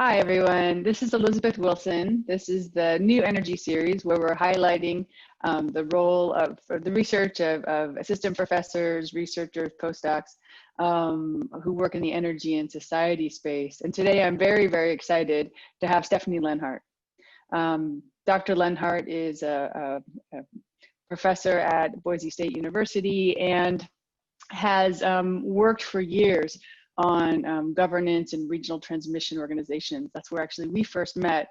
Hi, everyone. This is Elizabeth Wilson. This is the new energy series where we're highlighting the role of the research of assistant professors, researchers, postdocs who work in the energy and society space. And today I'm very, very excited to have Stephanie Lenhart. Dr. Lenhart is a professor at Boise State University and has worked for years on governance and regional transmission organizations. That's where actually we first met.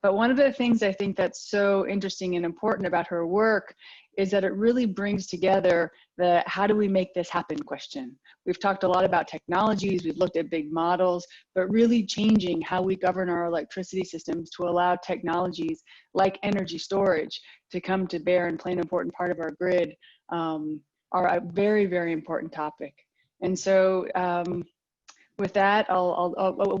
But one of the things I think that's so interesting and important about her work is that it really brings together the how do we make this happen question. We've talked a lot about technologies, we've looked at big models, but really changing how we govern our electricity systems to allow technologies like energy storage to come to bear and play an important part of our grid are a very, very important topic. And so with that,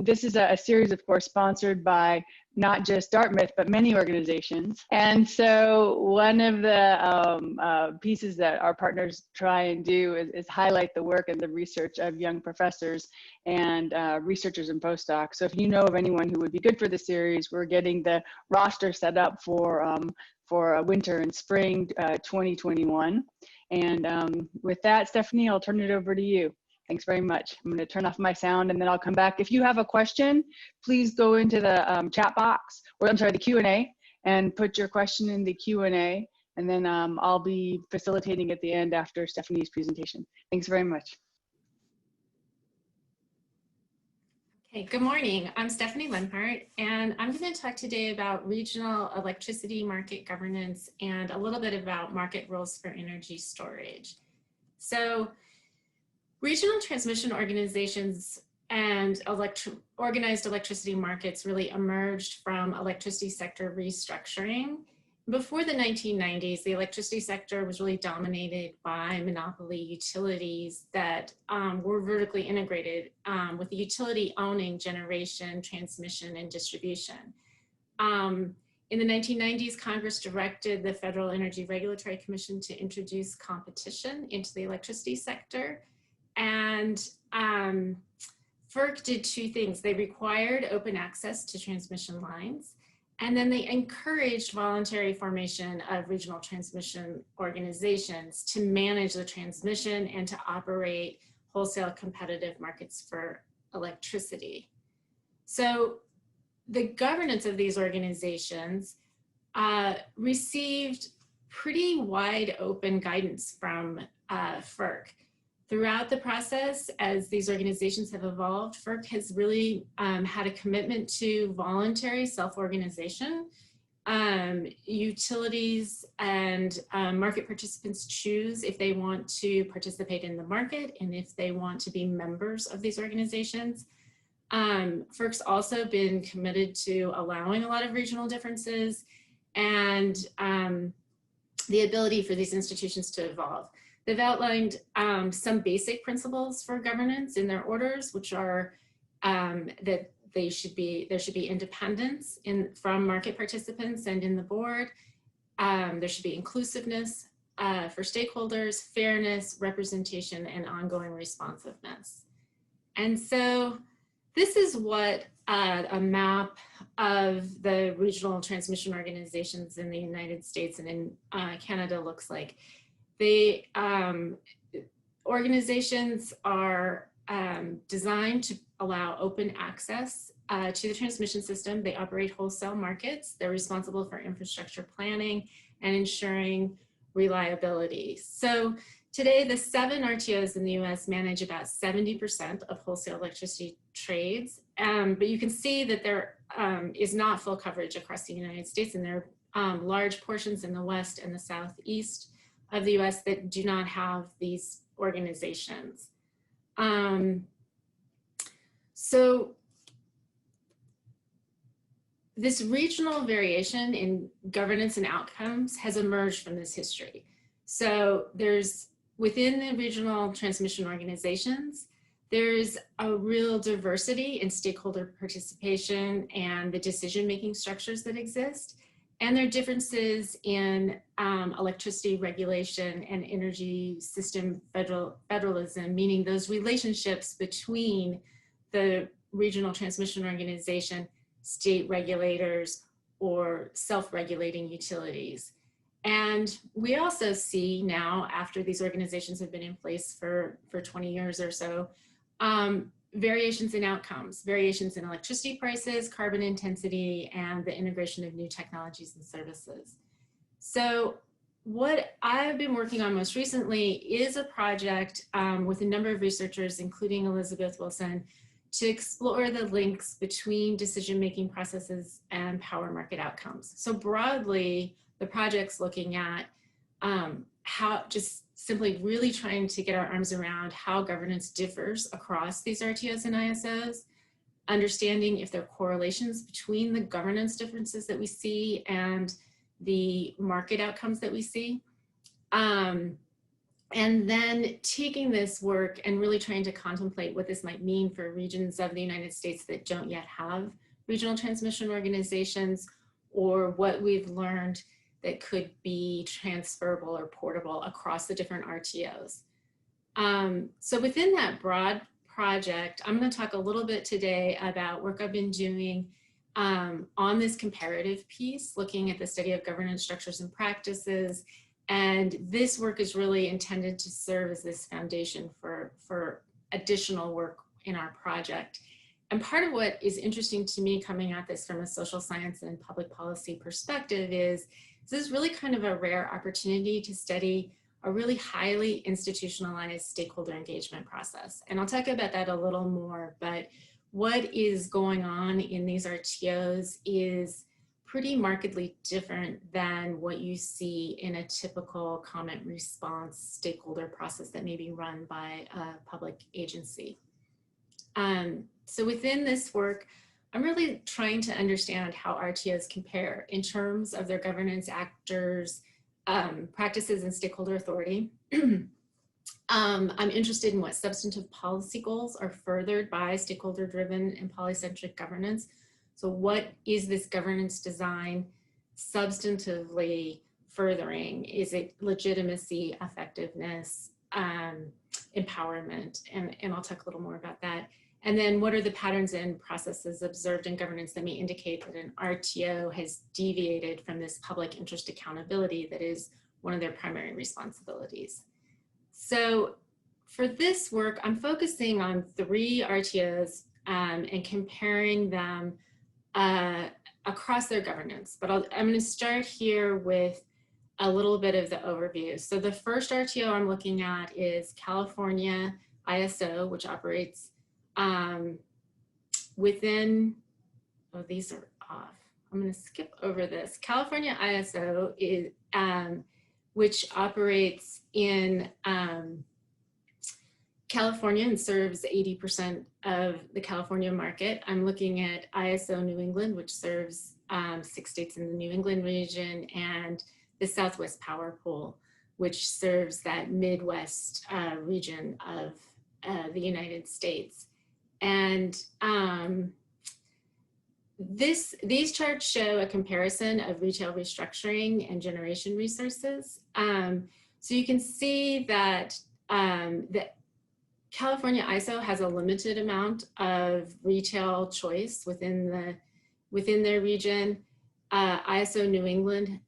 this is a series, of course, sponsored by not just Dartmouth, but many organizations. And so one of the pieces that our partners try and do is highlight the work and the research of young professors and researchers and postdocs. So if you know of anyone who would be good for the series, we're getting the roster set up for winter and spring 2021. And with that, Stephanie, I'll turn it over to you. Thanks very much. I'm going to turn off my sound and then I'll come back. If you have a question, please go into the chat box, or I'm sorry, the Q&A, and put your question in the Q&A, and then I'll be facilitating at the end after Stephanie's presentation. Thanks very much. Okay, good morning. I'm Stephanie Lenhart, and I'm going to talk today about regional electricity market governance and a little bit about market rules for energy storage. So, regional transmission organizations and organized electricity markets really emerged from electricity sector restructuring. Before the 1990s, the electricity sector was really dominated by monopoly utilities that were vertically integrated, with the utility owning generation, transmission, and distribution. In the 1990s, Congress directed the Federal Energy Regulatory Commission to introduce competition into the electricity sector. And FERC did two things. They required open access to transmission lines, and then they encouraged voluntary formation of regional transmission organizations to manage the transmission and to operate wholesale competitive markets for electricity. So the governance of these organizations received pretty wide open guidance from FERC. Throughout the process, as these organizations have evolved, FERC has really had a commitment to voluntary self-organization. Utilities and market participants choose if they want to participate in the market and if they want to be members of these organizations. FERC's also been committed to allowing a lot of regional differences and the ability for these institutions to evolve. They've outlined some basic principles for governance in their orders, which are that there should be independence from market participants and in the board. There should be inclusiveness for stakeholders, fairness, representation, and ongoing responsiveness. And so this is what a map of the regional transmission organizations in the United States and in Canada looks like. The organizations are designed to allow open access to the transmission system. They operate wholesale markets. They're responsible for infrastructure planning and ensuring reliability. So today, the 7 RTOs in the US manage about 70% of wholesale electricity trades. But you can see that there is not full coverage across the United States, and there are large portions in the West and the Southeast of the US that do not have these organizations. So this regional variation in governance and outcomes has emerged from this history. So there's, within the regional transmission organizations, there's a real diversity in stakeholder participation and the decision-making structures that exist. And there are differences in electricity regulation and energy system federalism, meaning those relationships between the regional transmission organization, state regulators, or self-regulating utilities. And we also see now, after these organizations have been in place for 20 years or so, variations in outcomes, variations in electricity prices, carbon intensity, and the integration of new technologies and services. So what I've been working on most recently is a project with a number of researchers, including Elizabeth Wilson, to explore the links between decision-making processes and power market outcomes. So broadly, the project's looking at how, just simply really trying to get our arms around how governance differs across these RTOs and ISOs, understanding if there are correlations between the governance differences that we see and the market outcomes that we see. And then taking this work and really trying to contemplate what this might mean for regions of the United States that don't yet have regional transmission organizations, or what we've learned that could be transferable or portable across the different RTOs. So within that broad project, I'm going to talk a little bit today about work I've been doing on this comparative piece, looking at the study of governance structures and practices. And this work is really intended to serve as this foundation for additional work in our project. And part of what is interesting to me coming at this from a social science and public policy perspective is this is really kind of a rare opportunity to study a really highly institutionalized stakeholder engagement process. And I'll talk about that a little more, but what is going on in these RTOs is pretty markedly different than what you see in a typical comment response stakeholder process that may be run by a public agency. So within this work, I'm really trying to understand how RTOs compare in terms of their governance actors, practices, and stakeholder authority. I'm interested in what substantive policy goals are furthered by stakeholder-driven and polycentric governance. So what is this governance design substantively furthering? Is it legitimacy, effectiveness, empowerment? And I'll talk a little more about that. And then what are the patterns and processes observed in governance that may indicate that an RTO has deviated from this public interest accountability that is one of their primary responsibilities? So for this work, I'm focusing on 3 RTOs and comparing them across their governance. But I'm going to start here with a little bit of the overview. So the first RTO I'm looking at is California ISO, which operates within, oh, these are off. I'm going to skip over this. California ISO is, which operates in California and serves 80% of the California market. I'm looking at ISO New England, which serves 6 states in the New England region, and the Southwest Power Pool, which serves that Midwest region of the United States. And these charts show a comparison of retail restructuring and generation resources. So you can see that California ISO has a limited amount of retail choice within their region. ISO New England,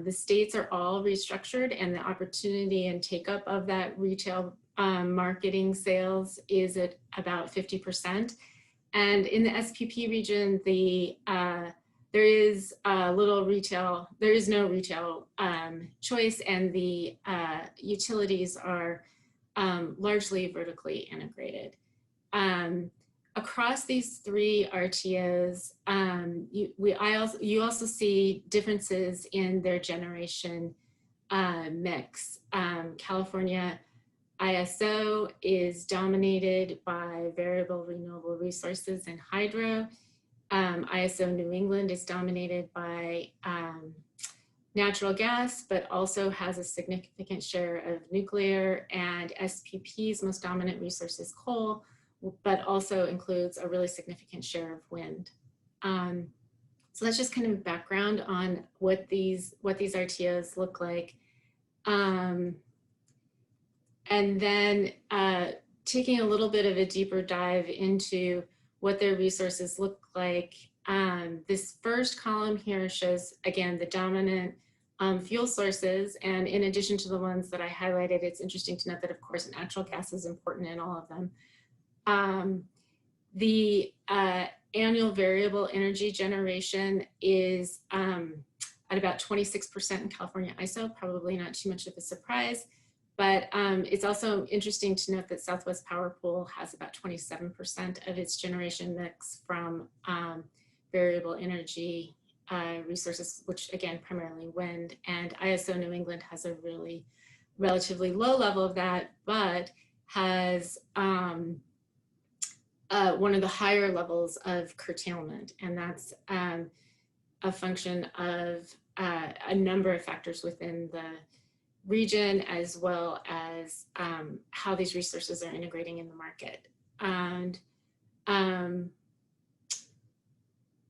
the states are all restructured, and the opportunity and take up of that retail marketing sales is at about 50%. And in the SPP region, there is no retail choice, and the utilities are largely vertically integrated. Across these 3 RTOs, you also see differences in their generation mix. California ISO is dominated by variable renewable resources and hydro. ISO New England is dominated by natural gas, but also has a significant share of nuclear, and SPP's most dominant resource is coal, but also includes a really significant share of wind. So that's just kind of background on what these RTOs look like. And then taking a little bit of a deeper dive into what their resources look like. This first column here shows, again, the dominant fuel sources. And in addition to the ones that I highlighted, it's interesting to note that, of course, natural gas is important in all of them. The annual variable energy generation is at about 26% in California ISO, probably not too much of a surprise. But it's also interesting to note that Southwest Power Pool has about 27% of its generation mix from variable energy resources, which again, primarily wind. And ISO New England has a really relatively low level of that, but has one of the higher levels of curtailment. And that's a function of a number of factors within the region, as well as how these resources are integrating in the market. And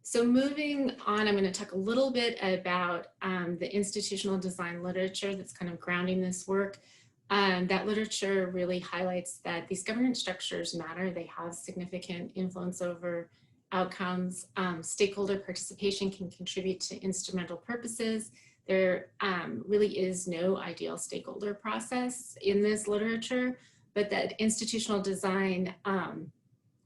so moving on, I'm going to talk a little bit about the institutional design literature that's kind of grounding this work. That literature really highlights that these governance structures matter. They have significant influence over outcomes. Stakeholder participation can contribute to instrumental purposes. There really is no ideal stakeholder process in this literature, but that institutional design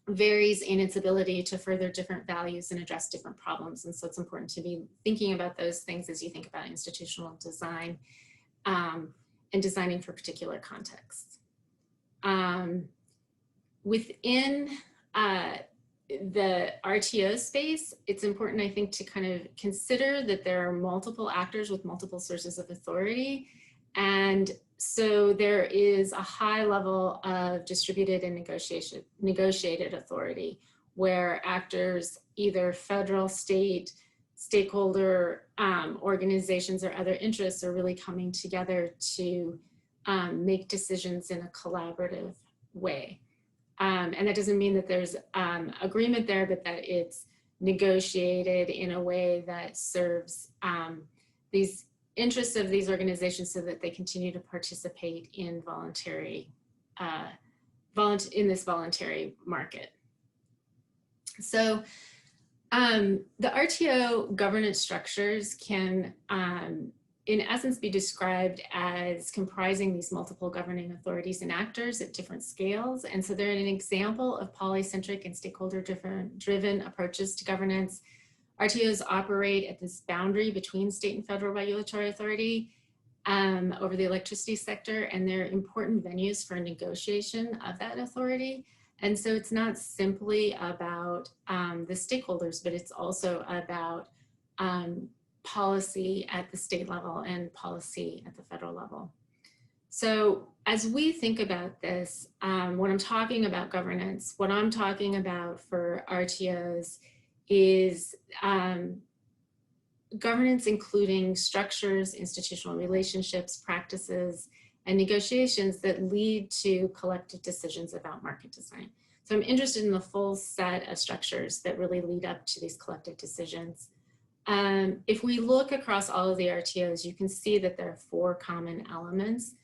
varies in its ability to further different values and address different problems. And so it's important to be thinking about those things as you think about institutional design and designing for particular contexts. Within the RTO space, it's important, I think, to kind of consider that there are multiple actors with multiple sources of authority. And so there is a high level of distributed and negotiated authority, where actors, either federal, state, stakeholder organizations or other interests, are really coming together to make decisions in a collaborative way. And that doesn't mean that there's agreement there, but that it's negotiated in a way that serves these interests of these organizations so that they continue to participate in in this voluntary market. So the RTO governance structures can, in essence, be described as comprising these multiple governing authorities and actors at different scales. And so they're an example of polycentric and stakeholder-driven approaches to governance. RTOs operate at this boundary between state and federal regulatory authority over the electricity sector, and they're important venues for negotiation of that authority. And so it's not simply about the stakeholders, but it's also about policy at the state level and policy at the federal level. So as we think about this, when I'm talking about governance, what I'm talking about for RTOs is governance including structures, institutional relationships, practices, and negotiations that lead to collective decisions about market design. So I'm interested in the full set of structures that really lead up to these collective decisions. If we look across all of the RTOs, you can see that there are 4 common elements.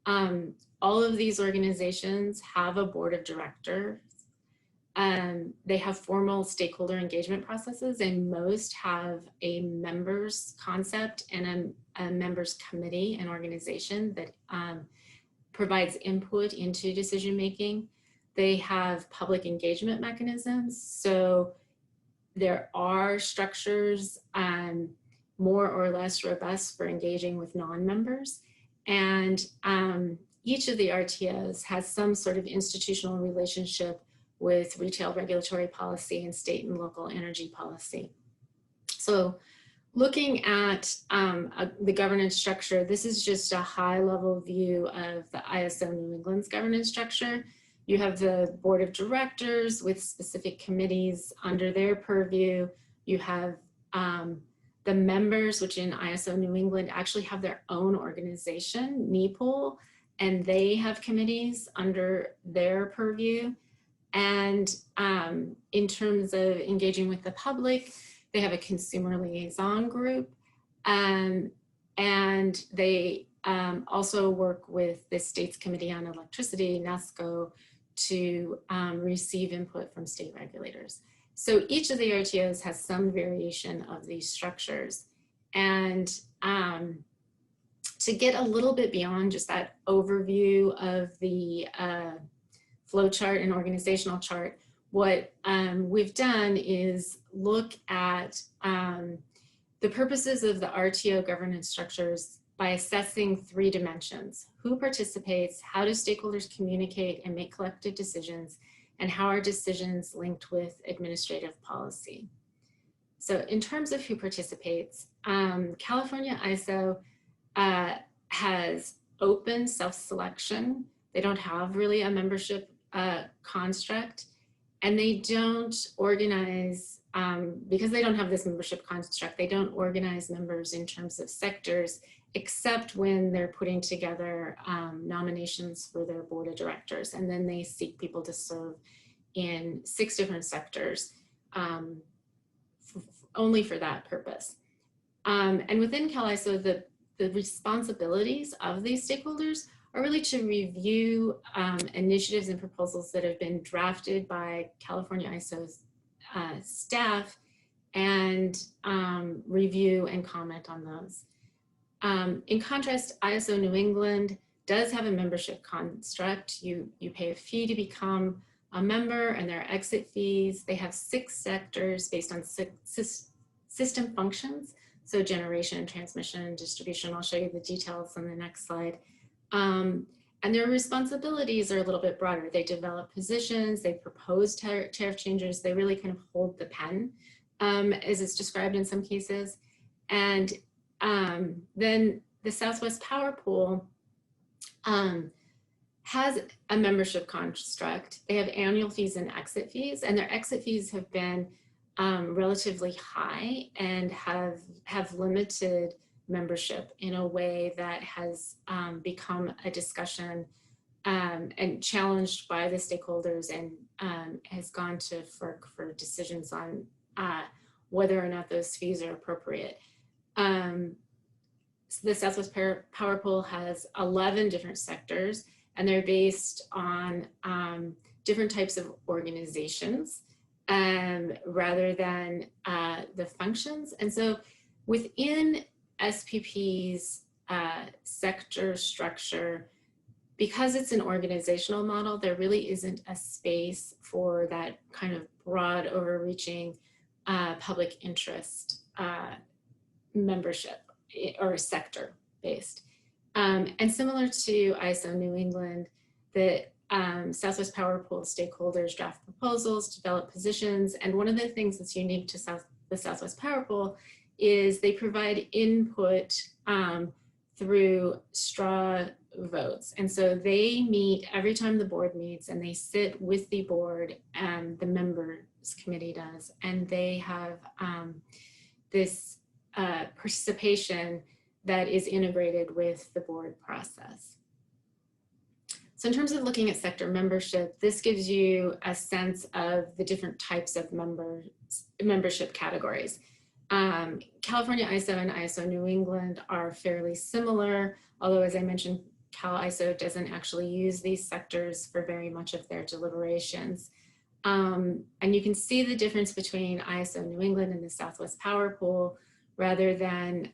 All of these organizations have a board of directors. They have formal stakeholder engagement processes, and most have a members concept and a members committee, an organization that provides input into decision making. They have public engagement mechanisms. So there are structures more or less robust for engaging with non-members. And each of the RTOs has some sort of institutional relationship with retail regulatory policy and state and local energy policy. So looking at the governance structure, this is just a high-level view of the ISO New England's governance structure. You have the board of directors with specific committees under their purview. You have the members, which in ISO New England actually have their own organization, NEPOL, and they have committees under their purview. And in terms of engaging with the public, they have a consumer liaison group, and they also work with the state's Committee on Electricity, NESCO, to receive input from state regulators. So each of the RTOs has some variation of these structures. And to get a little bit beyond just that overview of the flow chart and organizational chart, what we've done is look at the purposes of the RTO governance structures by assessing 3 dimensions: who participates, how do stakeholders communicate and make collective decisions, and how are decisions linked with administrative policy. So in terms of who participates, California ISO has open self-selection. They don't have really a membership construct, and they don't organize, because they don't have this membership construct, they don't organize members in terms of sectors, except when they're putting together nominations for their board of directors. And then they seek people to serve in 6 different sectors only for that purpose. And within CalISO, the responsibilities of these stakeholders are really to review initiatives and proposals that have been drafted by California ISO's staff and review and comment on those. In contrast, ISO New England does have a membership construct. You pay a fee to become a member, and there are exit fees. They have 6 sectors based on 6 system functions. So generation, transmission, distribution. I'll show you the details on the next slide. And their responsibilities are a little bit broader. They develop positions, they propose tariff changes, they really kind of hold the pen, as it's described in some cases. And then the Southwest Power Pool has a membership construct. They have annual fees and exit fees, and their exit fees have been relatively high and have limited membership in a way that has become a discussion and challenged by the stakeholders, and has gone to FERC for decisions on whether or not those fees are appropriate. So the Southwest Power Pool has 11 different sectors, and they're based on different types of organizations rather than the functions. And so within SPP's sector structure, because it's an organizational model, there really isn't a space for that kind of broad, overreaching public interest membership or sector based. And similar to ISO New England, the Southwest Power Pool stakeholders draft proposals, develop positions, and one of the things that's unique to the Southwest Power Pool is they provide input through straw votes. And so they meet every time the board meets, and they sit with the board, and the members committee does, and they have this participation that is integrated with the board process. So in terms of looking at sector membership, this gives you a sense of the different types of membership categories. California ISO and ISO New England are fairly similar, although as I mentioned, Cal ISO doesn't actually use these sectors for very much of their deliberations. And you can see the difference between ISO New England and the Southwest Power Pool. Rather than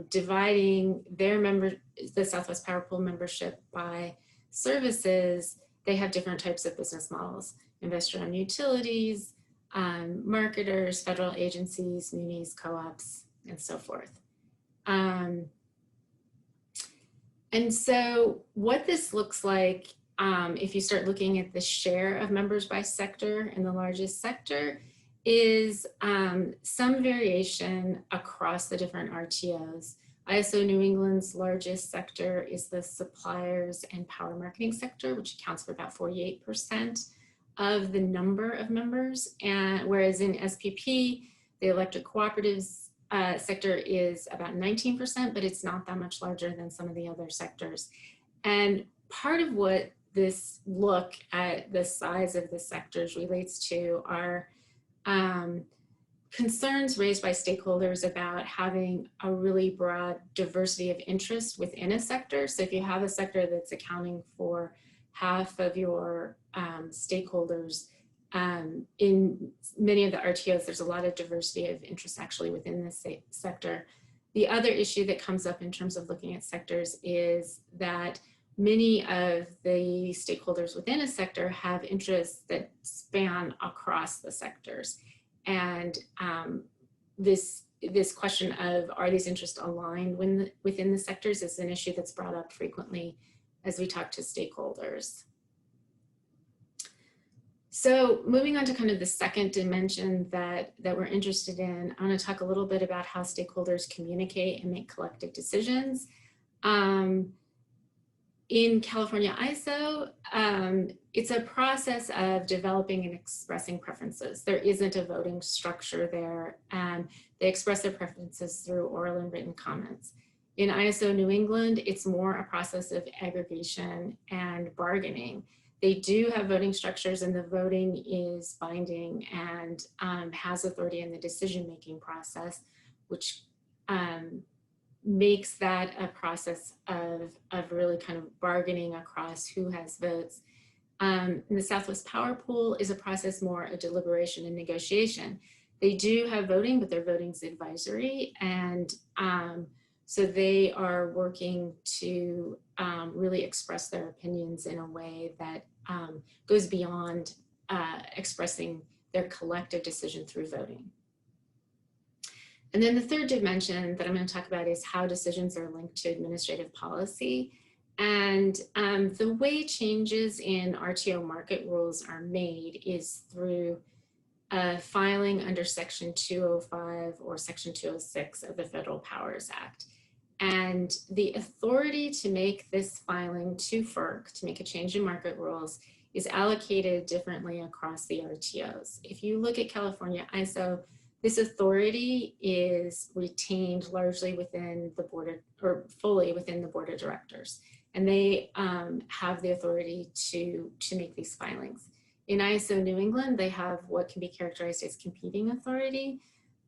dividing the Southwest Power Pool membership by services, they have different types of business models: investor-owned utilities, marketers, federal agencies, munis, co-ops, and so forth. And so what this looks like, if you start looking at the share of members by sector in the largest sector, is some variation across the different RTOs. ISO New England's largest sector is the suppliers and power marketing sector, which accounts for about 48% of the number of members. And whereas in SPP, the electric cooperatives sector is about 19%, but it's not that much larger than some of the other sectors. And part of what this look at the size of the sectors relates to are concerns raised by stakeholders about having a really broad diversity of interest within a sector. So if you have a sector that's accounting for half of your stakeholders. In many of the RTOs, there's a lot of diversity of interest actually within this sector. The other issue that comes up in terms of looking at sectors is that many of the stakeholders within a sector have interests that span across the sectors. And this question of, are these interests aligned within the sectors, is an issue that's brought up frequently as we talk to stakeholders. So moving on to kind of the second dimension that we're interested in, I want to talk a little bit about how stakeholders communicate and make collective decisions. In California ISO, it's a process of developing and expressing preferences. There isn't a voting structure there. They express their preferences through oral and written comments. In ISO New England, it's more a process of aggregation and bargaining. They do have voting structures, and the voting is binding and has authority in the decision-making process, which makes that a process of really kind of bargaining across who has votes. And the Southwest Power Pool is a process more of deliberation and negotiation. They do have voting, but their voting's advisory. And so they are working to really express their opinions in a way that goes beyond expressing their collective decision through voting. And then the third dimension that I'm going to talk about is how decisions are linked to administrative policy. And the way changes in RTO market rules are made is through filing under Section 205 or Section 206 of the Federal Powers Act. And the authority to make this filing to FERC, to make a change in market rules, is allocated differently across the RTOs. If you look at California ISO, this authority is retained largely within the board of, or fully within the board of directors. And they have the authority to make these filings. In ISO New England, they have what can be characterized as competing authority.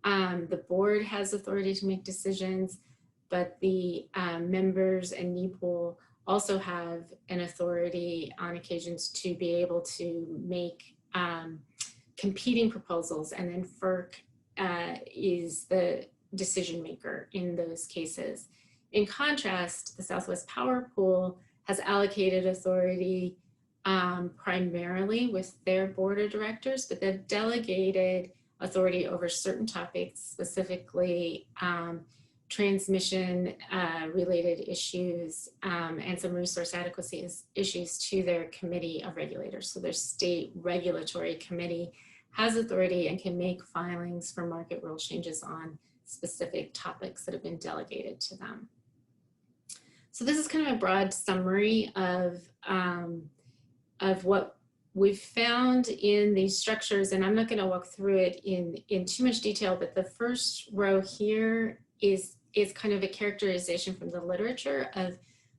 The board has authority to make decisions, but the members and NEPOL also have an authority on occasions to be able to make competing proposals, and then FERC is the decision maker in those cases. In contrast, the Southwest Power Pool has allocated authority primarily with their board of directors, but they've delegated authority over certain topics, specifically transmission related issues and some resource adequacy issues to their committee of regulators. So their state regulatory committee has authority and can make filings for market rule changes on specific topics that have been delegated to them. So this is kind of a broad summary of what we've found in these structures, and I'm not going to walk through it in too much detail, but the first row here is kind of a characterization from the literature of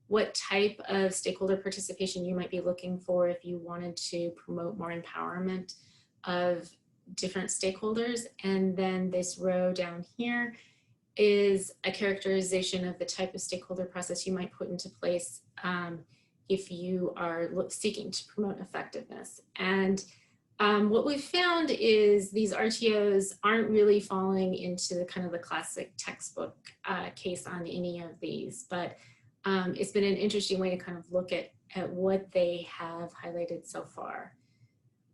what type of stakeholder participation you might be looking for if you wanted to promote more empowerment of different stakeholders. And then this row down here is a characterization of the type of stakeholder process you might put into place if you are seeking to promote effectiveness. And what we've found is these RTOs aren't really falling into the kind of the classic textbook case on any of these, but it's been an interesting way to kind of look at what they have highlighted so far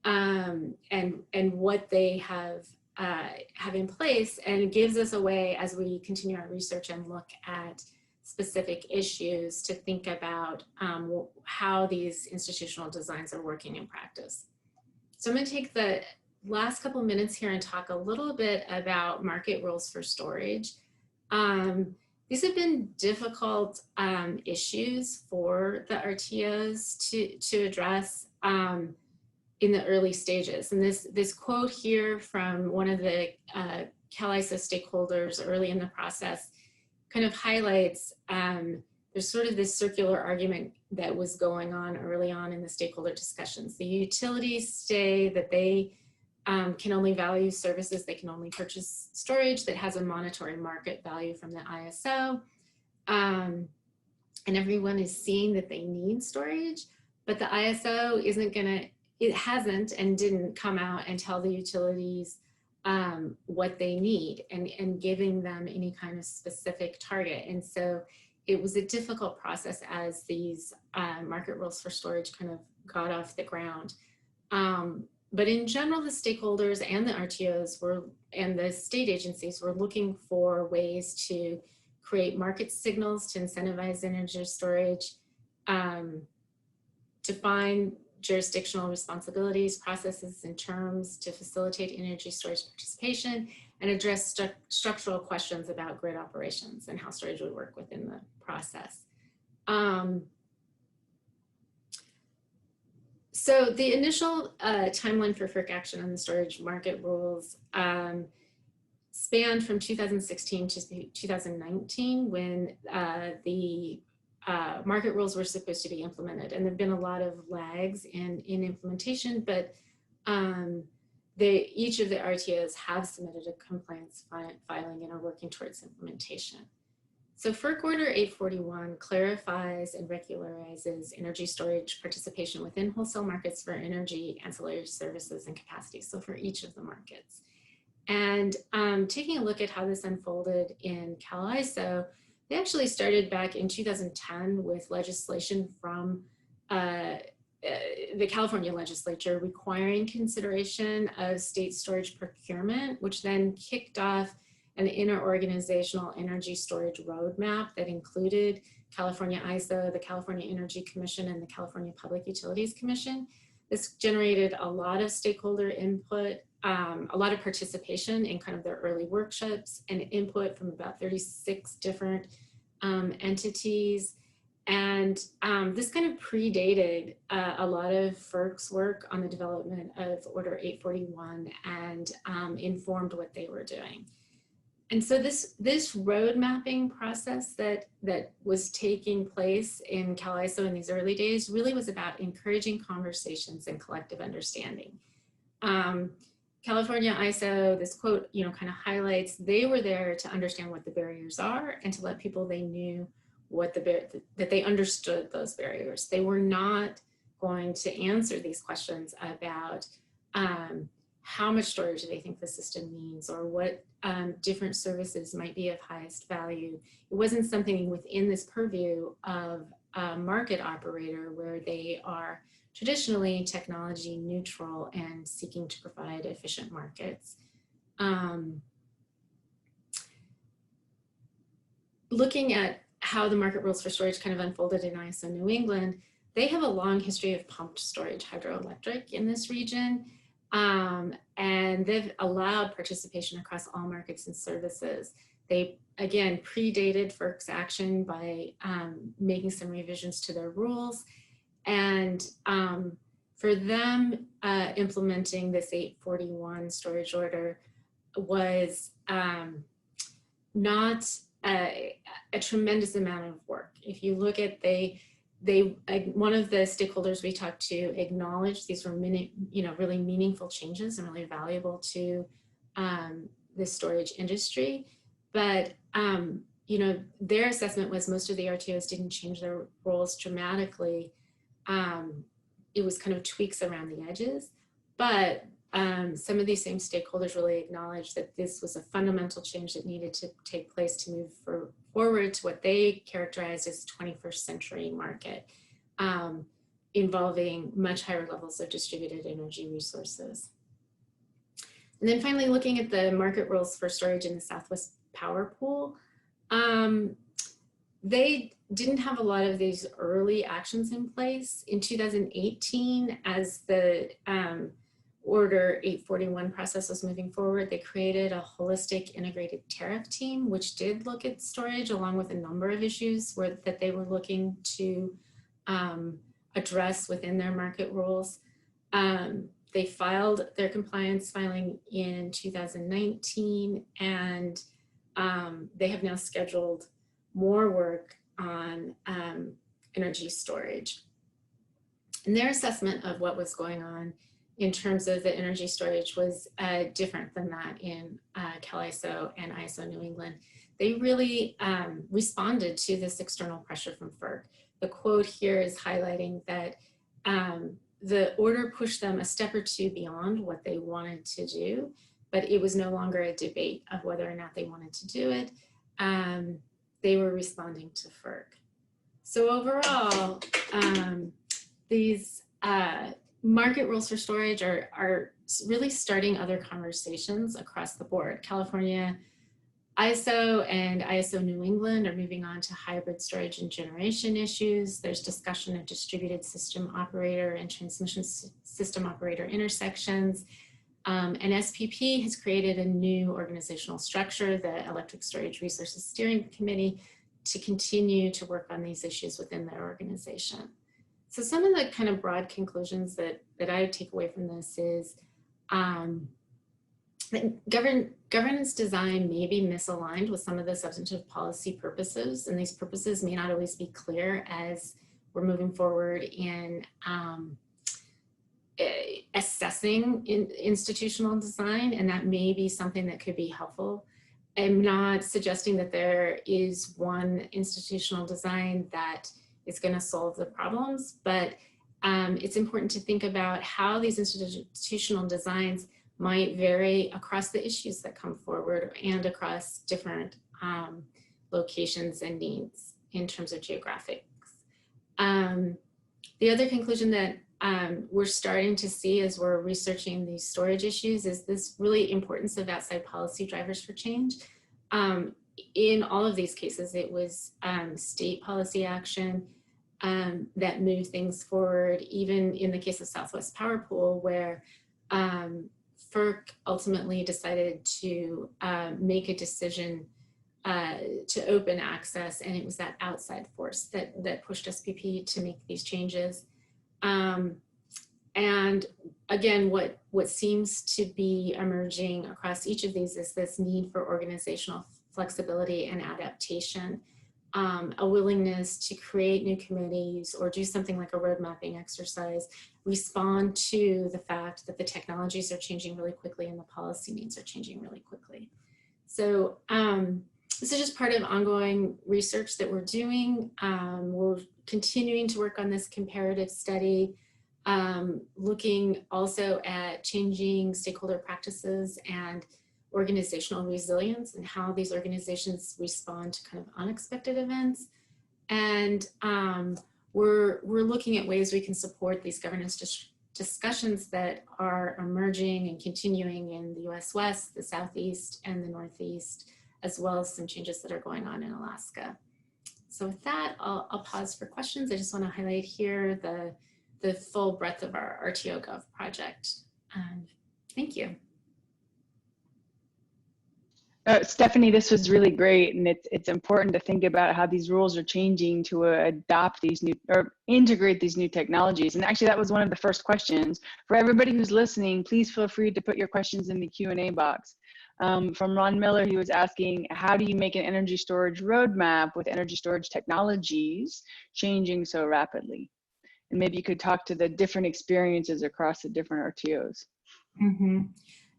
and what they have in place, and it gives us a way as we continue our research and look at specific issues to think about how these institutional designs are working in practice. So I'm going to take the last couple of minutes here and talk a little bit about market rules for storage. These have been difficult issues for the RTOs to address in the early stages. And this quote here from one of the CalISO stakeholders early in the process kind of highlights there's sort of this circular argument that was going on early on in the stakeholder discussions. The utilities say that they can only value services, they can only purchase storage that has a monetary market value from the ISO. And everyone is seeing that they need storage, but the ISO isn't gonna, it hasn't and didn't come out and tell the utilities what they need and giving them any kind of specific target. And so it was a difficult process as these market rules for storage kind of got off the ground. But in general, the stakeholders and the RTOs were, and the state agencies were looking for ways to create market signals to incentivize energy storage, define jurisdictional responsibilities, processes, and terms to facilitate energy storage participation, and address structural questions about grid operations and how storage would work within the process. So the initial timeline for FERC action on the storage market rules spanned from 2016 to 2019 when the market rules were supposed to be implemented. And there've been a lot of lags in implementation, but each of the RTOs have submitted a compliance filing and are working towards implementation. So FERC Order 841 clarifies and regularizes energy storage participation within wholesale markets for energy, ancillary services, and capacity. So for each of the markets. And taking a look at how this unfolded in CAISO, they actually started back in 2010 with legislation from the California legislature requiring consideration of state storage procurement, which then kicked off an interorganizational energy storage roadmap that included California ISO, the California Energy Commission, and the California Public Utilities Commission. This generated a lot of stakeholder input, a lot of participation in kind of their early workshops and input from about 36 different entities. And this kind of predated a lot of FERC's work on the development of Order 841 and informed what they were doing. And so this road mapping process that was taking place in CAISO in these early days really was about encouraging conversations and collective understanding. California ISO, this quote, kind of highlights, they were there to understand what the barriers are and to let people they knew that they understood those barriers. They were not going to answer these questions about how much storage do they think the system needs or what different services might be of highest value. It wasn't something within this purview of a market operator where they are traditionally technology neutral and seeking to provide efficient markets. Looking at how the market rules for storage kind of unfolded in ISO New England, they have a long history of pumped storage hydroelectric in this region. And they've allowed participation across all markets and services. They, again, predated FERC's action by making some revisions to their rules. And for them, implementing this 841 storage order was not a tremendous amount of work. If you look at one of the stakeholders we talked to acknowledged these were really meaningful changes and really valuable to the storage industry. But their assessment was most of the RTOs didn't change their roles dramatically. It was kind of tweaks around the edges, but some of these same stakeholders really acknowledged that this was a fundamental change that needed to take place to move forward to what they characterized as 21st century market, involving much higher levels of distributed energy resources. And then finally, looking at the market rules for storage in the Southwest Power Pool, they didn't have a lot of these early actions in place. In 2018, as the Order 841 process was moving forward, they created a holistic integrated tariff team, which did look at storage along with a number of issues that they were looking to address within their market rules. They filed their compliance filing in 2019, and they have now scheduled more work on energy storage. And their assessment of what was going on in terms of the energy storage was different than that in CAISO and ISO New England. They really responded to this external pressure from FERC. The quote here is highlighting that the order pushed them a step or two beyond what they wanted to do, but it was no longer a debate of whether or not they wanted to do it. They were responding to FERC. So overall, these market rules for storage are really starting other conversations across the board. California ISO and ISO New England are moving on to hybrid storage and generation issues. There's discussion of distributed system operator and transmission system operator intersections. And SPP has created a new organizational structure, the Electric Storage Resources Steering Committee, to continue to work on these issues within their organization. So some of the kind of broad conclusions that I take away from this is that governance design may be misaligned with some of the substantive policy purposes, and these purposes may not always be clear as we're moving forward in assessing institutional design, and that may be something that could be helpful. I'm not suggesting that there is one institutional design that is going to solve the problems, but it's important to think about how these institutional designs might vary across the issues that come forward and across different locations and needs in terms of geographics. The other conclusion that we're starting to see as we're researching these storage issues is this really importance of outside policy drivers for change. In all of these cases, it was state policy action that moved things forward, even in the case of Southwest Power Pool, where FERC ultimately decided to make a decision to open access, and it was that outside force that pushed SPP to make these changes. And again, what seems to be emerging across each of these is this need for organizational flexibility and adaptation, a willingness to create new committees or do something like a road mapping exercise, respond to the fact that the technologies are changing really quickly and the policy needs are changing really quickly. So this is just part of ongoing research that we're doing. We're continuing to work on this comparative study, looking also at changing stakeholder practices and organizational resilience and how these organizations respond to kind of unexpected events. And we're looking at ways we can support these governance discussions that are emerging and continuing in the US West, the Southeast, and the Northeast, as well as some changes that are going on in Alaska. So with that, I'll pause for questions. I just want to highlight here the full breadth of our RTO Gov project. Thank you. Stephanie, this was really great, and it's important to think about how these rules are changing to adopt these new or integrate these new technologies. And actually, that was one of the first questions. For everybody who's listening, please feel free to put your questions in the Q&A box. From Ron Miller, he was asking, how do you make an energy storage roadmap with energy storage technologies changing so rapidly? And maybe you could talk to the different experiences across the different RTOs. Mm-hmm.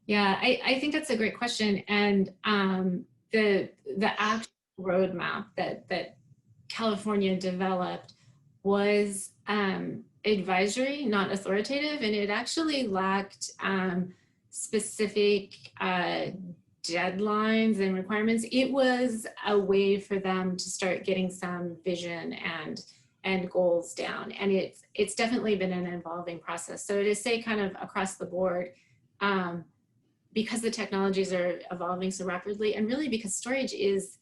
Yeah, I think that's a great question. And the actual roadmap that California developed was advisory, not authoritative, and it actually lacked specific deadlines and requirements. It was a way for them to start getting some vision and goals down. And it's definitely been an evolving process. So to say kind of across the board, because the technologies are evolving so rapidly, and really because storage is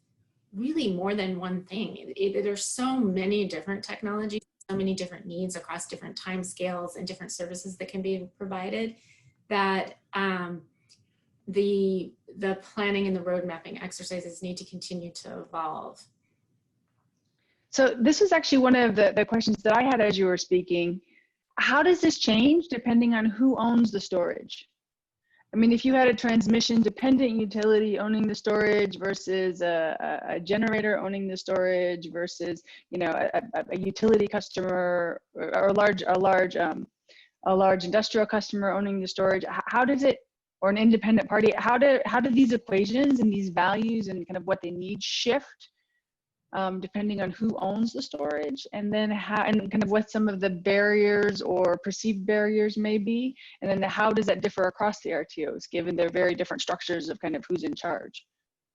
really more than one thing. There's so many different technologies, so many different needs across different timescales and different services that can be provided, that the planning and the road mapping exercises need to continue to evolve. So this was actually one of the questions that I had as you were speaking. How does this change depending on who owns the storage? I mean, if you had a transmission dependent utility owning the storage versus a generator owning the storage versus, you know, a utility customer or a large industrial customer owning the storage, how does it, or an independent party, how do these equations and these values and kind of what they need shift depending on who owns the storage, and then how, and kind of what some of the barriers or perceived barriers may be, and then how does that differ across the RTOs, given their very different structures of kind of who's in charge?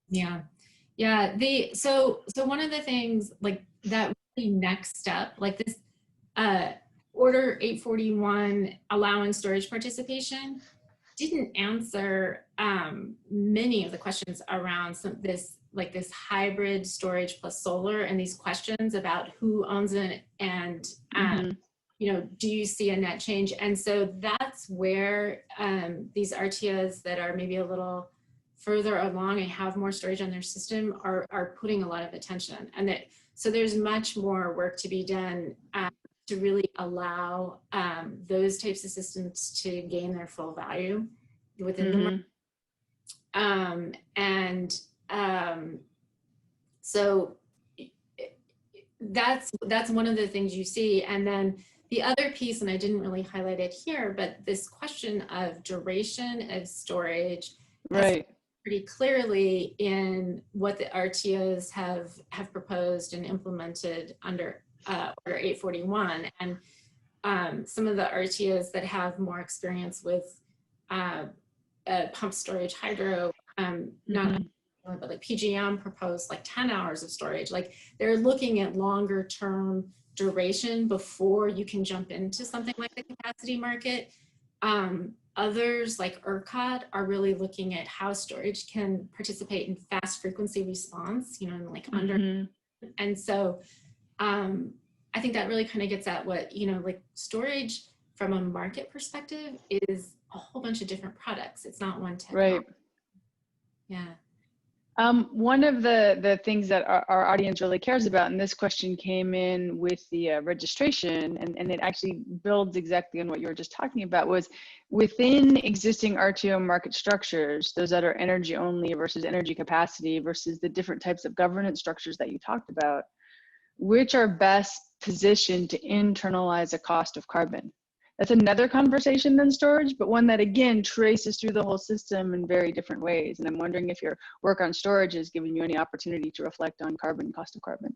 Yeah, yeah. So one of the things, like that really next step, like this Order 841 allowing storage participation, didn't answer many of the questions around this hybrid storage plus solar, and these questions about who owns it, and you know, do you see a net change? And so that's where these RTOs that are maybe a little further along and have more storage on their system are putting a lot of attention. And that, so there's much more work to be done to really allow those types of systems to gain their full value within the market. So that's one of the things you see. And then the other piece, and I didn't really highlight it here, but this question of duration of storage, right, pretty clearly in what the RTOs have proposed and implemented under Order 841. And some of the RTOs that have more experience with pump storage, hydro, not but like PGM proposed like 10 hours of storage. Like they're looking at longer term duration before you can jump into something like the capacity market. Others like ERCOT are really looking at how storage can participate in fast frequency response, you know, like under. And so I think that really kind of gets at what, you know, like storage from a market perspective is a whole bunch of different products. It's not one technology. Right. Yeah. One of the things that our audience really cares about, and this question came in with the registration, and it actually builds exactly on what you were just talking about, was within existing RTO market structures, those that are energy only versus energy capacity versus the different types of governance structures that you talked about, which are best positioned to internalize a cost of carbon? That's another conversation than storage, but one that again traces through the whole system in very different ways. And I'm wondering if your work on storage has given you any opportunity to reflect on carbon, cost of carbon.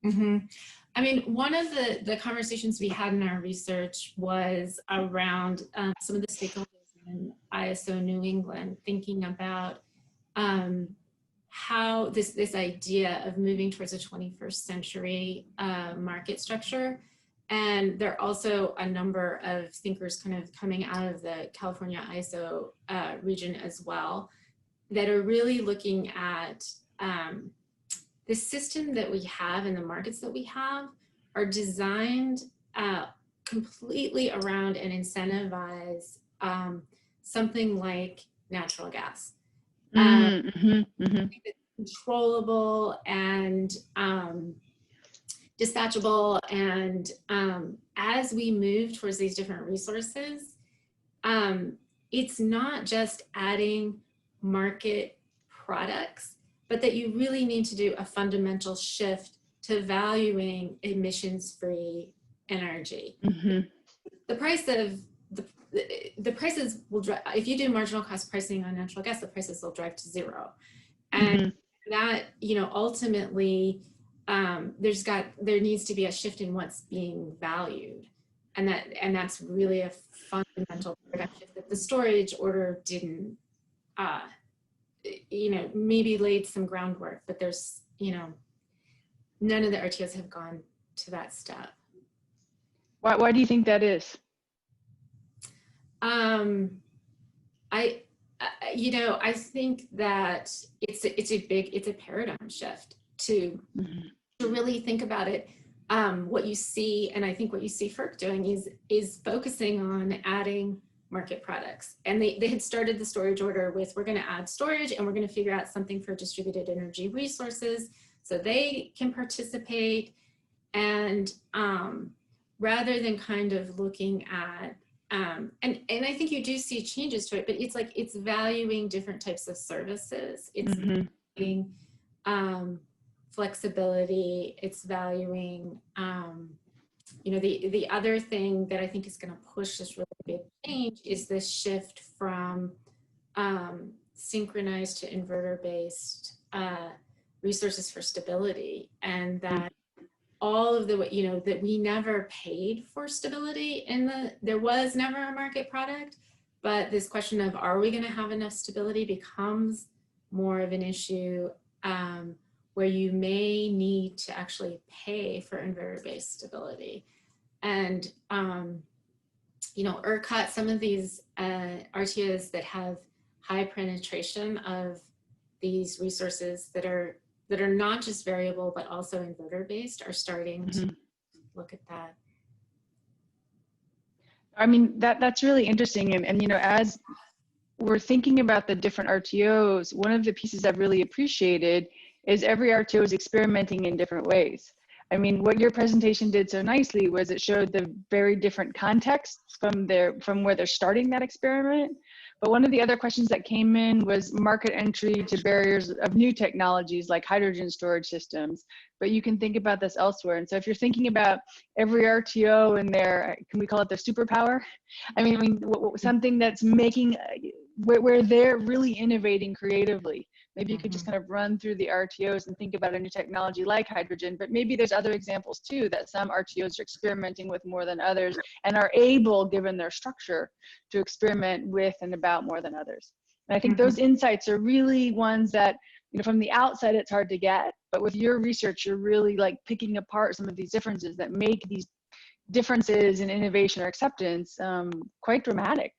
I mean, one of the conversations we had in our research was around some of the stakeholders in ISO New England thinking about how this idea of moving towards a 21st century market structure. And there are also a number of thinkers kind of coming out of the California ISO region as well that are really looking at the system that we have and the markets that we have are designed completely around and incentivize something like natural gas. Controllable and dispatchable, and as we move towards these different resources, it's not just adding market products, but that you really need to do a fundamental shift to valuing emissions-free energy. The price of the prices will drive, if you do marginal cost pricing on natural gas, the prices will drive to zero, and that, you know, ultimately there needs to be a shift in what's being valued, and that's really a fundamental shift that the storage order didn't, you know, maybe laid some groundwork, but there's, you know, none of the RTOs have gone to that step. Why do you think that is? You know, I think that it's a paradigm shift to really think about it. What you see, and I think what you see FERC doing is focusing on adding market products. And they had started the storage order with, we're going to add storage and we're going to figure out something for distributed energy resources so they can participate. And rather than kind of looking at, and I think you do see changes to it, but it's like, it's valuing different types of services. It's valuing flexibility. It's valuing, you know, the other thing that I think is going to push this really big change is this shift from synchronized to inverter-based resources for stability, and that all of the, that we never paid for stability there was never a market product, but this question of, are we going to have enough stability, becomes more of an issue, where you may need to actually pay for inverter-based stability. And, ERCOT, some of these RTOs that have high penetration of these resources that are not just variable, but also inverter-based, are starting to look at that. I mean, that's really interesting. And as we're thinking about the different RTOs, one of the pieces I've really appreciated is every RTO is experimenting in different ways. I mean, what your presentation did so nicely was it showed the very different contexts from where they're starting that experiment. But one of the other questions that came in was market entry to barriers of new technologies like hydrogen storage systems. But you can think about this elsewhere. And so if you're thinking about every RTO and their, can we call it their superpower? I mean, something that's making, where they're really innovating creatively. Maybe you could just kind of run through the RTOs and think about a new technology like hydrogen, but maybe there's other examples too, that some RTOs are experimenting with more than others and are able, given their structure, to experiment with and about more than others. And I think those insights are really ones that, from the outside, it's hard to get, but with your research, you're really like picking apart some of these differences that make these differences in innovation or acceptance quite dramatic.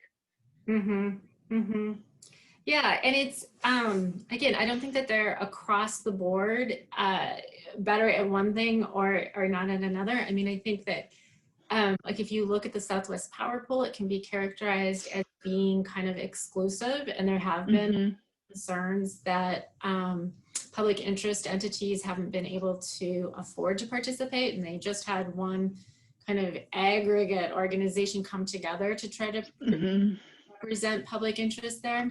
Yeah, and it's, again, I don't think that they're across the board better at one thing or not at another. I mean, I think that, like if you look at the Southwest Power Pool, it can be characterized as being kind of exclusive, and there have been concerns that public interest entities haven't been able to afford to participate, and they just had one kind of aggregate organization come together to try to represent public interest there.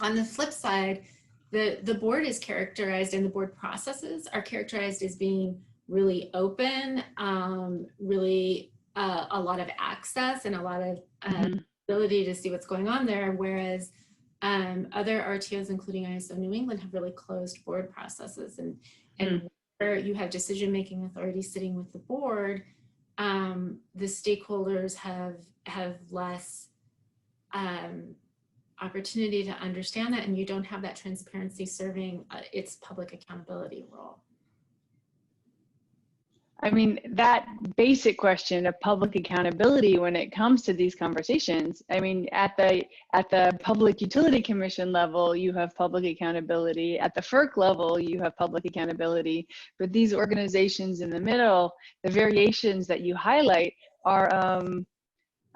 On the flip side, the board is characterized, and the board processes are characterized as being really open, really a lot of access and a lot of ability to see what's going on there, whereas other RTOs, including ISO New England, have really closed board processes, and where you have decision-making authority sitting with the board, the stakeholders have less opportunity to understand that, and you don't have that transparency serving its public accountability role. I mean, that basic question of public accountability when it comes to these conversations, I mean, at the Public Utility Commission level, you have public accountability. At the FERC level, you have public accountability. But these organizations in the middle, the variations that you highlight are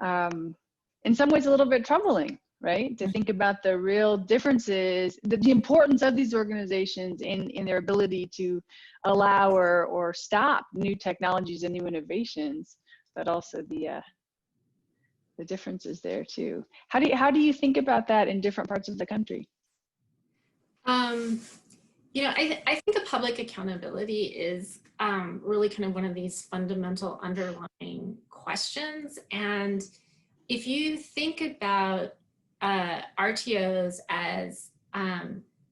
in some ways a little bit troubling, right? To think about the real differences, the importance of these organizations in their ability to allow or stop new technologies and new innovations, but also the differences there too. How do you think about that in different parts of the country? I think the public accountability is really kind of one of these fundamental underlying questions. And if you think about RTOs as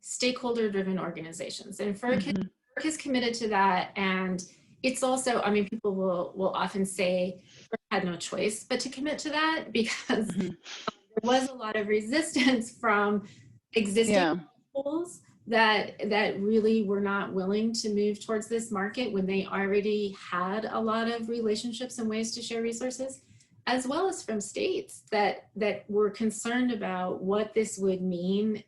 stakeholder-driven organizations, and FERC is committed to that, and it's also, I mean, people will often say FERC had no choice but to commit to that, because there was a lot of resistance from existing pools that really were not willing to move towards this market when they already had a lot of relationships and ways to share resources, as well as from states that were concerned about what this would mean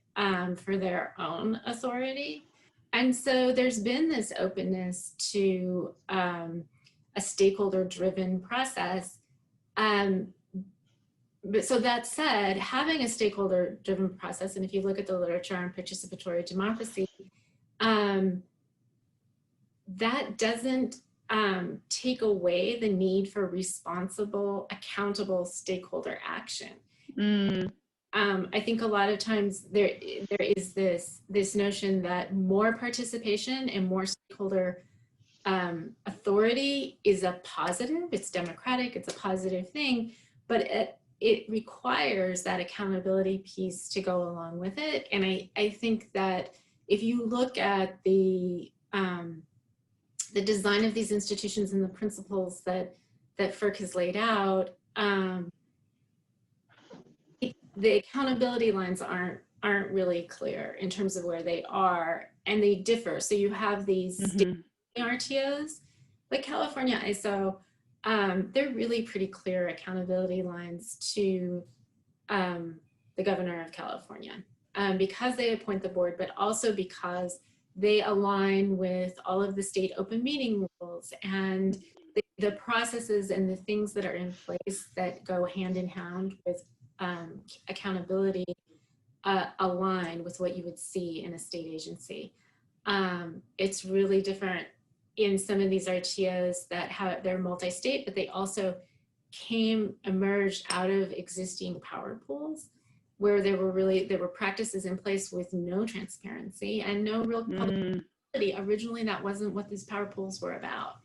for their own authority. And so there's been this openness to a stakeholder-driven process. But so that said, having a stakeholder-driven process, and if you look at the literature on participatory democracy, that doesn't take away the need for responsible, accountable stakeholder action. I think a lot of times there is this notion that more participation and more stakeholder authority is a positive, it's democratic, it's a positive thing, but it requires that accountability piece to go along with it. And I think that if you look at the design of these institutions and the principles that FERC has laid out, the accountability lines aren't really clear in terms of where they are, and they differ. So you have these RTOs, like California ISO, they're really pretty clear accountability lines to the governor of California, because they appoint the board, but also because they align with all of the state open meeting rules and the processes and the things that are in place that go hand in hand with accountability align with what you would see in a state agency. It's really different in some of these RTOs that they're multi-state, but they also emerged out of existing power pools where there were practices in place with no transparency and no real accountability. Originally, that wasn't what these power pools were about.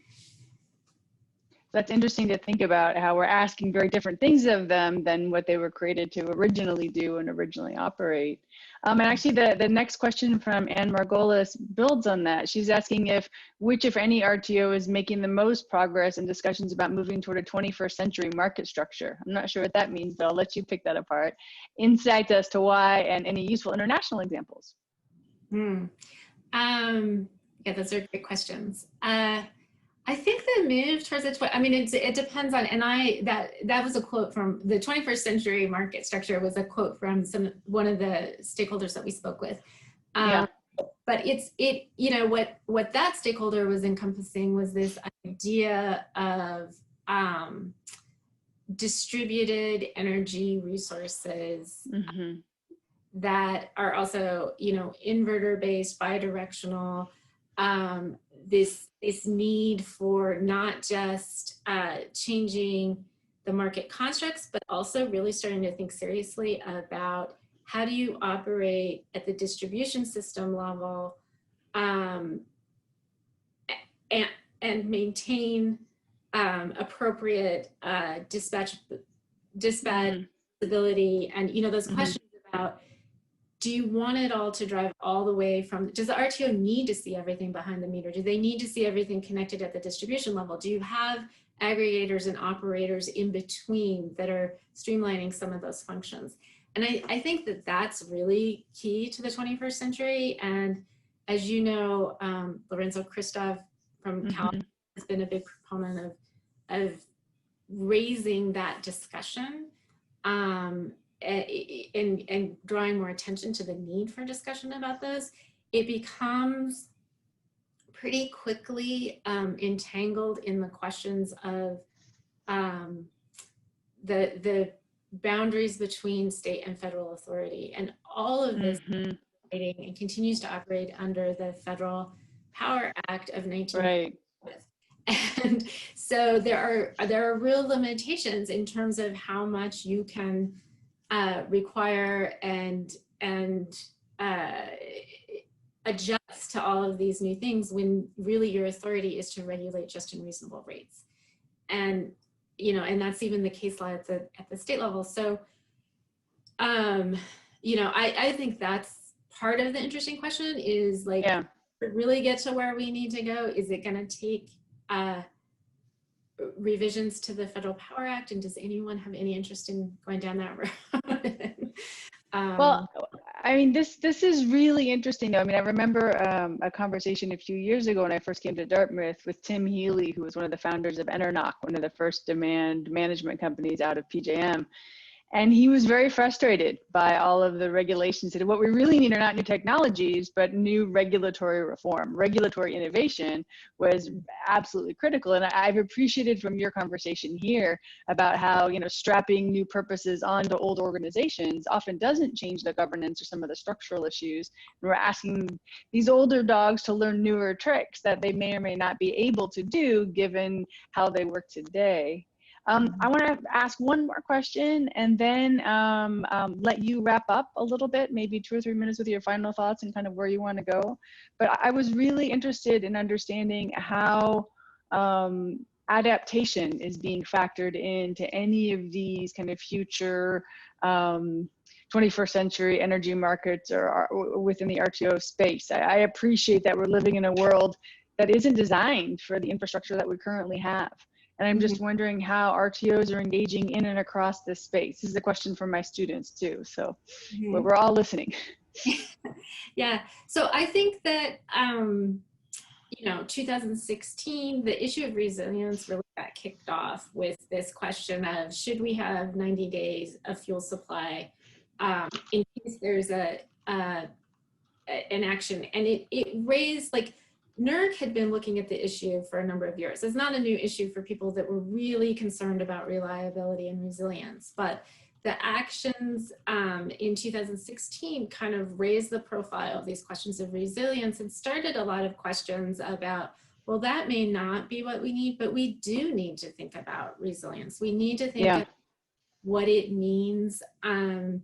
That's interesting to think about, how we're asking very different things of them than what they were created to originally do and originally operate. And actually the next question from Ann Margolis builds on that. She's asking which, if any, RTO is making the most progress in discussions about moving toward a 21st century market structure. I'm not sure what that means, but I'll let you pick that apart. Insights as to why and any useful international examples. Yeah, those are great questions. I think the move towards it depends on, and that was a quote from the 21st century market structure, was a quote from one of the stakeholders that we spoke with. But what that stakeholder was encompassing was this idea of distributed energy resources that are also, inverter based, bidirectional. This need for not just changing the market constructs, but also really starting to think seriously about how do you operate at the distribution system level and maintain appropriate dispatchability, and those questions about, do you want it all to drive all the way from, does the RTO need to see everything behind the meter? Do they need to see everything connected at the distribution level? Do you have aggregators and operators in between that are streamlining some of those functions? And I think that that's really key to the 21st century. And as you know, Lorenzo Christoph from California has been a big proponent of raising that discussion. And drawing more attention to the need for discussion about those. It becomes pretty quickly entangled in the questions of the boundaries between state and federal authority, and all of this and continues to operate under the Federal Power Act of 1995. And so there are real limitations in terms of how much you can require and adjust to all of these new things, when really your authority is to regulate just and reasonable rates. And and that's even the case law at the state level. So I think that's part of the interesting question, is like, to really get to where we need to go, is it going to take revisions to the Federal Power Act, and does anyone have any interest in going down that road? Well, I mean, this is really interesting, though. I mean, I remember a conversation a few years ago when I first came to Dartmouth with Tim Healy, who was one of the founders of Enernoc, one of the first demand management companies out of PJM. And he was very frustrated by all of the regulations. He said, what we really need are not new technologies, but new regulatory reform. Regulatory innovation was absolutely critical. And I've appreciated from your conversation here about how, strapping new purposes onto old organizations often doesn't change the governance or some of the structural issues. And we're asking these older dogs to learn newer tricks that they may or may not be able to do given how they work today. I want to ask one more question and then let you wrap up a little bit, maybe 2 or 3 minutes with your final thoughts and kind of where you want to go. But I was really interested in understanding how adaptation is being factored into any of these kind of future 21st century energy markets or within the RTO space. I appreciate that we're living in a world that isn't designed for the infrastructure that we currently have. And I'm just wondering how RTOs are engaging in and across this space. This is a question for my students too. So we're all listening. Yeah, so I think that, 2016, the issue of resilience really got kicked off with this question of, should we have 90 days of fuel supply in case there's an action? And it raised, like, NERC had been looking at the issue for a number of years. It's not a new issue for people that were really concerned about reliability and resilience, but the actions in 2016 kind of raised the profile of these questions of resilience and started a lot of questions about, well, that may not be what we need, but we do need to think about resilience. We need to think about what it means to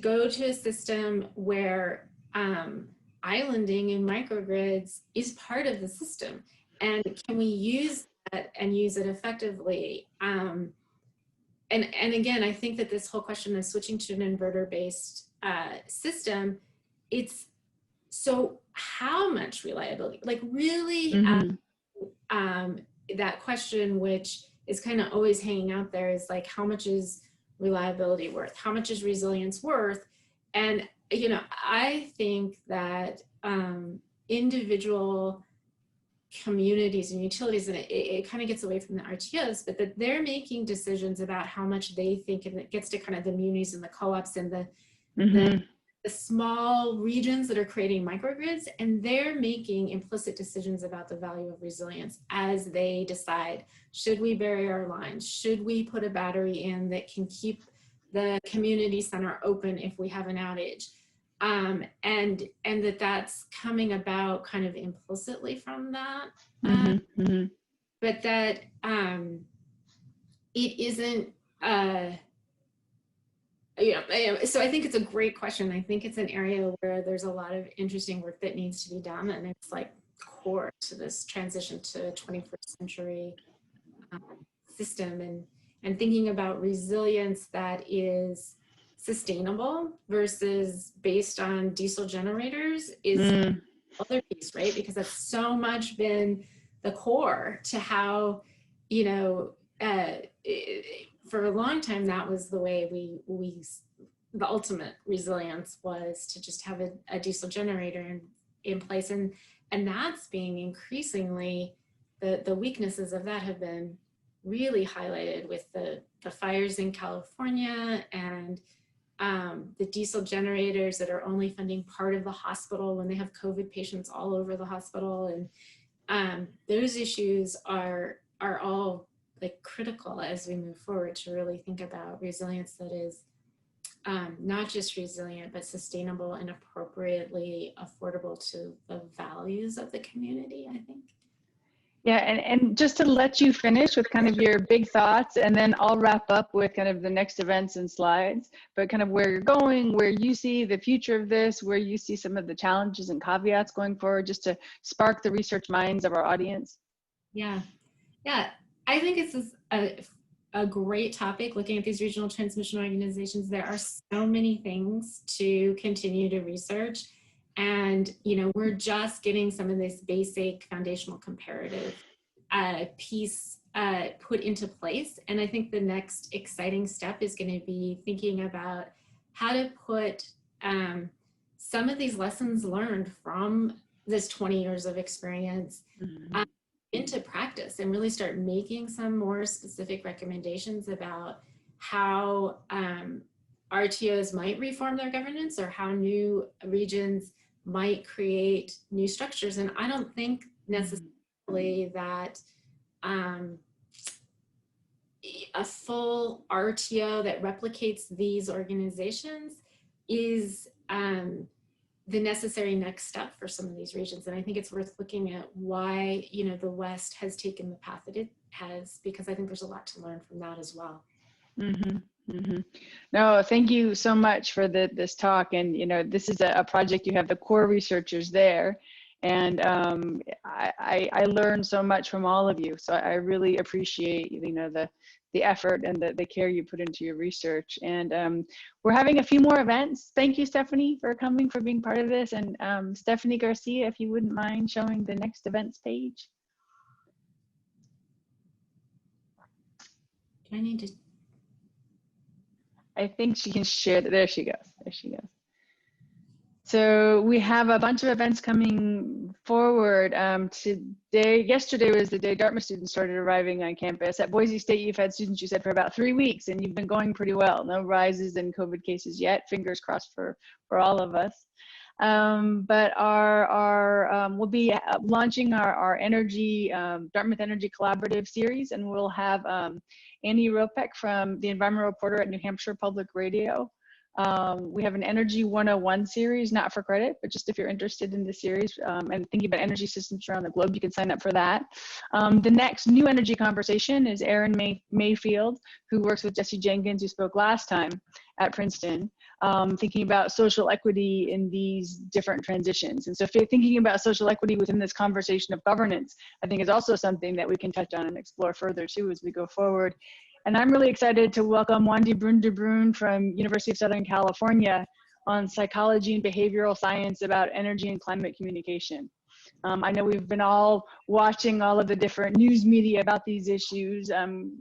go to a system where islanding in microgrids is part of the system. And can we use that and use it effectively? And again, I think that this whole question of switching to an inverter-based system, it's so how much reliability, like really that question, which is kind of always hanging out there, is like, how much is reliability worth? How much is resilience worth? And, I think that individual communities and utilities, and it kind of gets away from the RTOs, but that they're making decisions about how much they think, and it gets to kind of the munis and the co-ops and the small regions that are creating microgrids, and they're making implicit decisions about the value of resilience as they decide, should we bury our lines? Should we put a battery in that can keep the community center open if we have an outage? And that's coming about kind of implicitly from that, but that it isn't, so I think it's a great question. I think it's an area where there's a lot of interesting work that needs to be done, and it's like core to this transition to a 21st century system, and thinking about resilience that is sustainable versus based on diesel generators is other piece, right? Because that's so much been the core to how, for a long time, that was the way the ultimate resilience was to just have a diesel generator in place. And that's being increasingly, the weaknesses of that have been really highlighted with the fires in California and the diesel generators that are only funding part of the hospital when they have COVID patients all over the hospital. And those issues are all like critical as we move forward to really think about resilience that is not just resilient, but sustainable and appropriately affordable to the values of the community, I think. Yeah, and just to let you finish with kind of your big thoughts, and then I'll wrap up with kind of the next events and slides, but kind of where you're going, where you see the future of this, where you see some of the challenges and caveats going forward, just to spark the research minds of our audience. Yeah, I think it's a great topic, looking at these regional transmission organizations. There are so many things to continue to research. And, we're just getting some of this basic foundational comparative piece put into place. And I think the next exciting step is going to be thinking about how to put some of these lessons learned from this 20 years of experience into practice, and really start making some more specific recommendations about how RTOs might reform their governance, or how new regions might create new structures. And I don't think necessarily that a full RTO that replicates these organizations is the necessary next step for some of these regions. And I think it's worth looking at why, the West has taken the path that it has, because I think there's a lot to learn from that as well. No, thank you so much for this talk. And, this is a project, you have the core researchers there. And I learned so much from all of you. So I really appreciate, the the effort and the care you put into your research. And we're having a few more events. Thank you, Stephanie, for coming, for being part of this. And Stephanie Garcia, if you wouldn't mind showing the next events page. Do I need to? I think she can share that. There she goes. There she goes. So we have a bunch of events coming forward. Yesterday was the day Dartmouth students started arriving on campus. At Boise State, you've had students, you said, for about 3 weeks, and you've been going pretty well. No rises in COVID cases yet. Fingers crossed for all of us. But we'll be launching our energy, Dartmouth Energy Collaborative series, and we'll have Annie Ropek from the Environmental Reporter at New Hampshire Public Radio. We have an Energy 101 series, not for credit, but just if you're interested in the series and thinking about energy systems around the globe, you can sign up for that. The next new energy conversation is Erin Mayfield, who works with Jesse Jenkins, who spoke last time at Princeton, thinking about social equity in these different transitions. And so if you're thinking about social equity within this conversation of governance, I think is also something that we can touch on and explore further too as we go forward. And I'm really excited to welcome Wendy Brun-de Bruin from University of Southern California on psychology and behavioral science about energy and climate communication. I know we've been all watching all of the different news media about these issues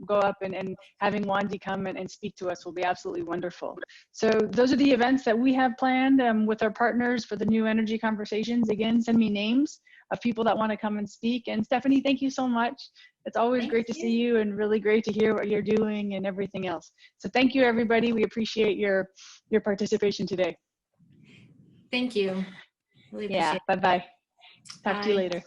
go up, and having Wendy come and speak to us will be absolutely wonderful. So those are the events that we have planned with our partners for the new energy conversations. Again, send me names of people that want to come and speak. And Stephanie, thank you so much. It's always great to see you and really great to hear what you're doing and everything else. So thank you, everybody. We appreciate your participation today. Thank you. Really appreciate it. Bye-bye. Talk to you later.